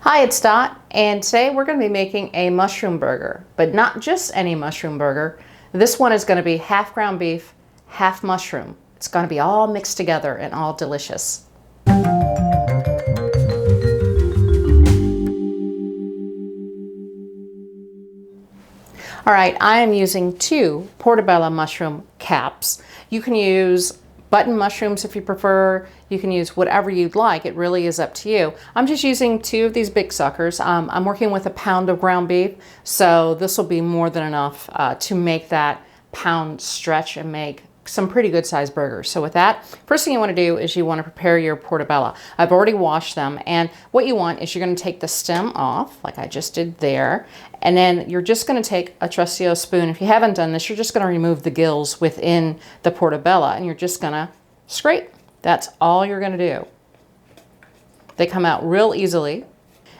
Hi, it's Dot, and today we're going to be making a mushroom burger, but not just any mushroom burger. This one is going to be half ground beef, half mushroom. It's going to be all mixed together and all delicious. All right, I am using 2 Portobello mushroom caps. You can use button mushrooms if you prefer. You can use whatever you'd like. It really is up to you. I'm just using 2 of these big suckers. I'm working with a pound of ground beef, so this will be more than enough to make that pound stretch and make some pretty good sized burgers. So with that, first thing you want to do is you want to prepare your portobello. I've already washed them, and what you want is you're going to take the stem off like I just did there, and then you're just going to take a trusty old spoon. If you haven't done this, you're just going to remove the gills within the portobello, and you're just going to scrape. That's all you're going to do. They come out real easily,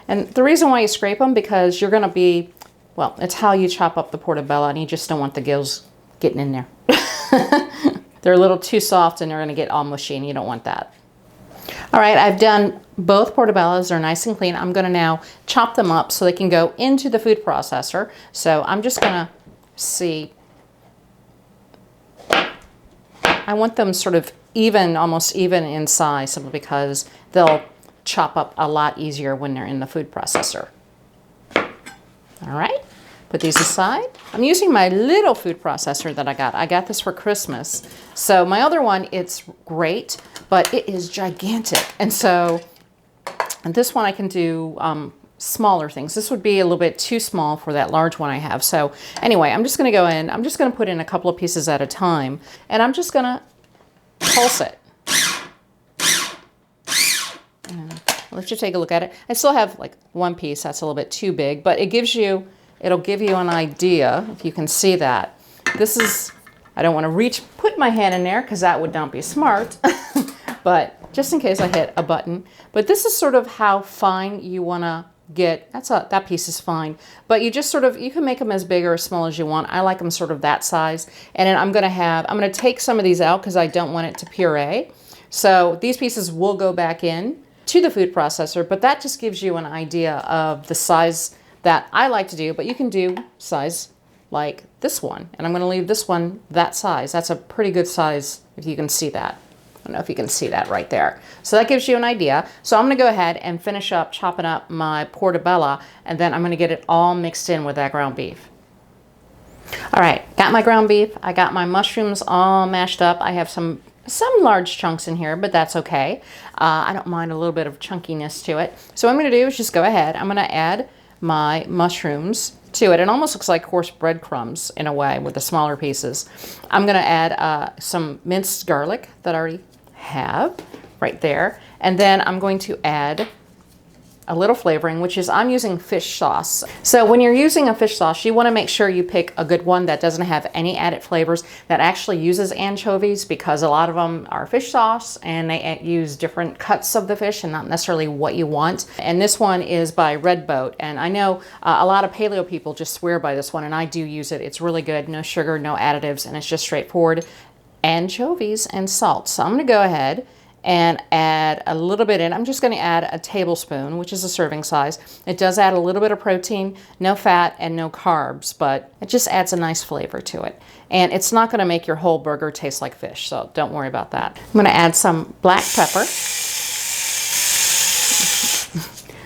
and the reason why you scrape them, because you're going to be, well, it's how you chop up the portobello, and you just don't want the gills getting in there. They're a little too soft and they're going to get all mushy, and you don't want that. All right, I've done both portobellos. They're nice and clean. I'm going to now chop them up so they can go into the food processor. So I'm just going to see. I want them sort of even, almost even in size, simply because they'll chop up a lot easier when they're in the food processor. All right. Put these aside. I'm using my little food processor that I got. I got this for Christmas. So my other one, it's great, but it is gigantic. And so this one I can do smaller things. This would be a little bit too small for that large one I have. So anyway, I'm just going to go in. I'm just going to put in a couple of pieces at a time, and I'm just going to pulse it. Let's just take a look at it. I still have like one piece that's a little bit too big, but it'll give you an idea, if you can see that. This is, I don't want to put my hand in there because that would not be smart, but just in case I hit a button. But this is sort of how fine you want to get. That piece is fine, but you just sort of, you can make them as big or as small as you want. I like them sort of that size. And then I'm going to take some of these out because I don't want it to puree. So these pieces will go back in to the food processor, but that just gives you an idea of the size that I like to do, but you can do size like this one. And I'm going to leave this one that size. That's a pretty good size if you can see that. I don't know if you can see that right there. So that gives you an idea. So I'm going to go ahead and finish up chopping up my portobello, and then I'm going to get it all mixed in with that ground beef. All right, got my ground beef. I got my mushrooms all mashed up. I have some large chunks in here, but that's okay. I don't mind a little bit of chunkiness to it. So what I'm going to do is just go ahead. I'm going to add my mushrooms to it. It almost looks like coarse breadcrumbs in a way with the smaller pieces. I'm going to add some minced garlic that I already have right there. And then I'm going to add a little flavoring, which is I'm using fish sauce. So when you're using a fish sauce, you want to make sure you pick a good one that doesn't have any added flavors, that actually uses anchovies, because a lot of them are fish sauce and they use different cuts of the fish and not necessarily what you want. And this one is by Red Boat. And I know a lot of paleo people just swear by this one, and I do use it. It's really good. No sugar, no additives, and it's just straightforward. Anchovies and salt. So I'm going to go ahead and add a little bit in. I'm just going to add a tablespoon, which is a serving size. It does add a little bit of protein, no fat and no carbs, but it just adds a nice flavor to it. And it's not going to make your whole burger taste like fish, so don't worry about that. I'm going to add some black pepper.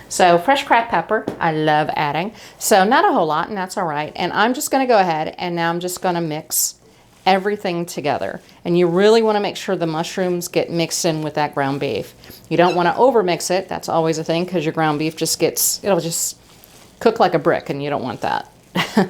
So fresh cracked pepper, I love adding. So not a whole lot, and that's all right. And I'm just going to go ahead, and now I'm just going to mix everything together. And you really want to make sure the mushrooms get mixed in with that ground beef. You don't want to over mix it. That's always a thing, because your ground beef it'll just cook like a brick, and you don't want that. All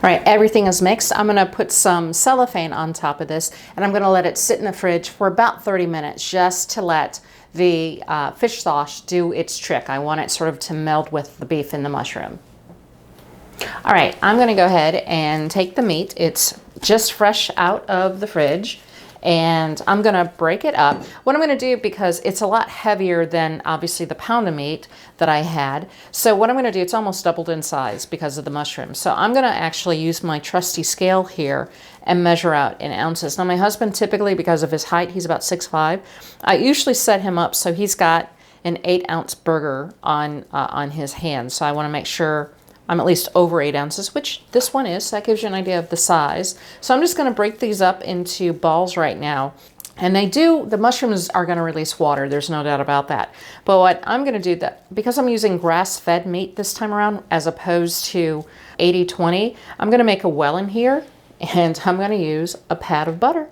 right, everything is mixed. I'm going to put some cellophane on top of this, and I'm going to let it sit in the fridge for about 30 minutes just to let the fish sauce do its trick. I want it sort of to meld with the beef and the mushroom. All right, I'm going to go ahead and take the meat. It's just fresh out of the fridge, and I'm going to break it up. What I'm going to do, because it's a lot heavier than obviously the pound of meat that I had, so what I'm going to do, it's almost doubled in size because of the mushrooms. So I'm going to actually use my trusty scale here and measure out in ounces. Now my husband, typically, because of his height, he's about 6'5". I usually set him up so he's got an 8-ounce burger on his hand. So I want to make sure I'm at least over 8 ounces, which this one is. So that gives you an idea of the size. So I'm just going to break these up into balls right now. And the mushrooms are going to release water. There's no doubt about that. But what I'm going to do, because I'm using grass-fed meat this time around, as opposed to 80-20, I'm going to make a well in here, and I'm going to use a pat of butter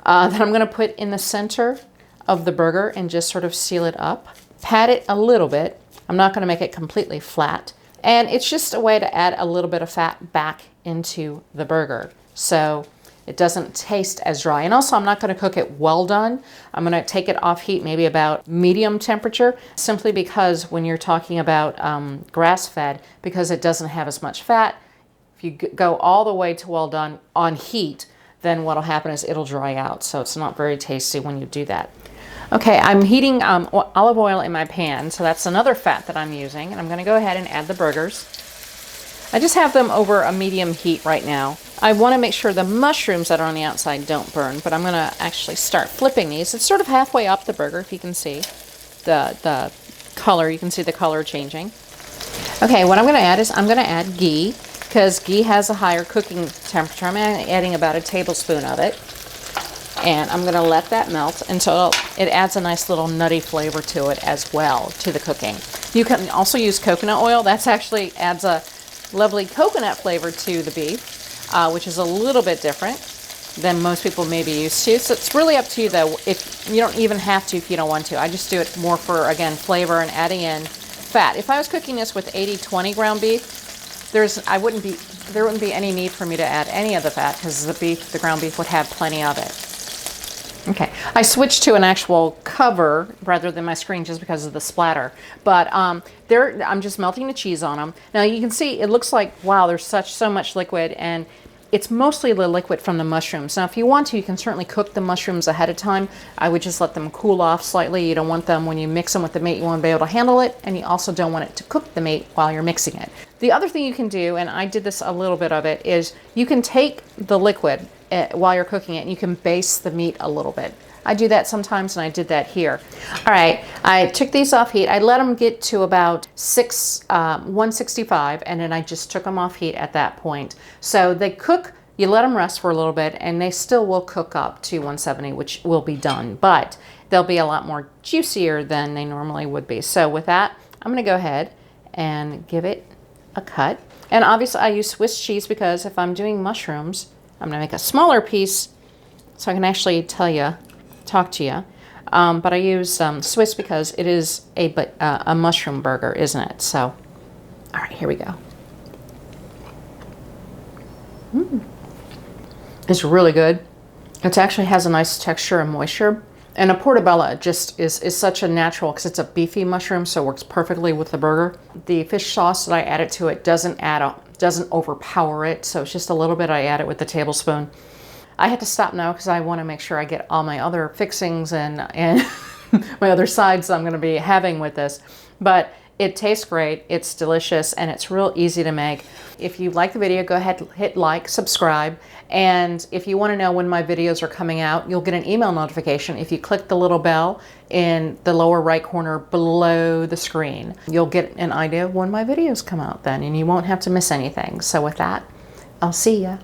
that I'm going to put in the center of the burger and just sort of seal it up. Pat it a little bit. I'm not going to make it completely flat. And it's just a way to add a little bit of fat back into the burger, so it doesn't taste as dry. And also, I'm not going to cook it well done. I'm going to take it off heat, maybe about medium temperature, simply because when you're talking about grass-fed, because it doesn't have as much fat, if you go all the way to well done on heat, then what'll happen is it'll dry out. So it's not very tasty when you do that. Okay, I'm heating olive oil in my pan, so that's another fat that I'm using. And I'm going to go ahead and add the burgers. I just have them over a medium heat right now. I want to make sure the mushrooms that are on the outside don't burn, but I'm going to actually start flipping these. It's sort of halfway up the burger, if you can see the color. You can see the color changing. Okay, what I'm going to add is I'm going to add ghee, because ghee has a higher cooking temperature. I'm adding about a tablespoon of it. And I'm going to let that melt until it adds a nice little nutty flavor to it as well, to the cooking. You can also use coconut oil. That's actually adds a lovely coconut flavor to the beef, which is a little bit different than most people may be used to. So it's really up to you, though. If you don't even have to if you don't want to. I just do it more for, again, flavor and adding in fat. If I was cooking this with 80-20 ground beef, there wouldn't be any need for me to add any of the fat, because the ground beef would have plenty of it. Okay, I switched to an actual cover rather than my screen just because of the splatter. But I'm just melting the cheese on them. Now you can see it looks like, wow, there's so much liquid, and it's mostly the liquid from the mushrooms. Now if you want to, you can certainly cook the mushrooms ahead of time. I would just let them cool off slightly. You don't want them, when you mix them with the meat, you want to be able to handle it, and you also don't want it to cook the meat while you're mixing it. The other thing you can do, and I did this a little bit of it, is you can take the liquid while you're cooking it, and you can baste the meat a little bit. I do that sometimes, and I did that here. All right, I took these off heat. I let them get to about 165, and then I just took them off heat at that point. So they cook, you let them rest for a little bit, and they still will cook up to 170, which will be done, but they'll be a lot more juicier than they normally would be. So with that, I'm gonna go ahead and give it a cut. And obviously I use Swiss cheese, because if I'm doing mushrooms, I'm going to make a smaller piece so I can actually talk to you. But I use Swiss because it is a mushroom burger, isn't it? So, all right, here we go. It's really good. It actually has a nice texture and moisture. And a portobello just is such a natural, because it's a beefy mushroom, so it works perfectly with the burger. The fish sauce that I added to it doesn't overpower it, so it's just a little bit. I add it with the tablespoon. I had to stop now because I want to make sure I get all my other fixings and my other sides I'm going to be having with this. But it tastes great, it's delicious, and it's real easy to make. If you like the video, go ahead, hit like, subscribe, and if you want to know when my videos are coming out, you'll get an email notification if you click the little bell in the lower right corner below the screen. You'll get an idea of when my videos come out then, and you won't have to miss anything. So with that, I'll see ya.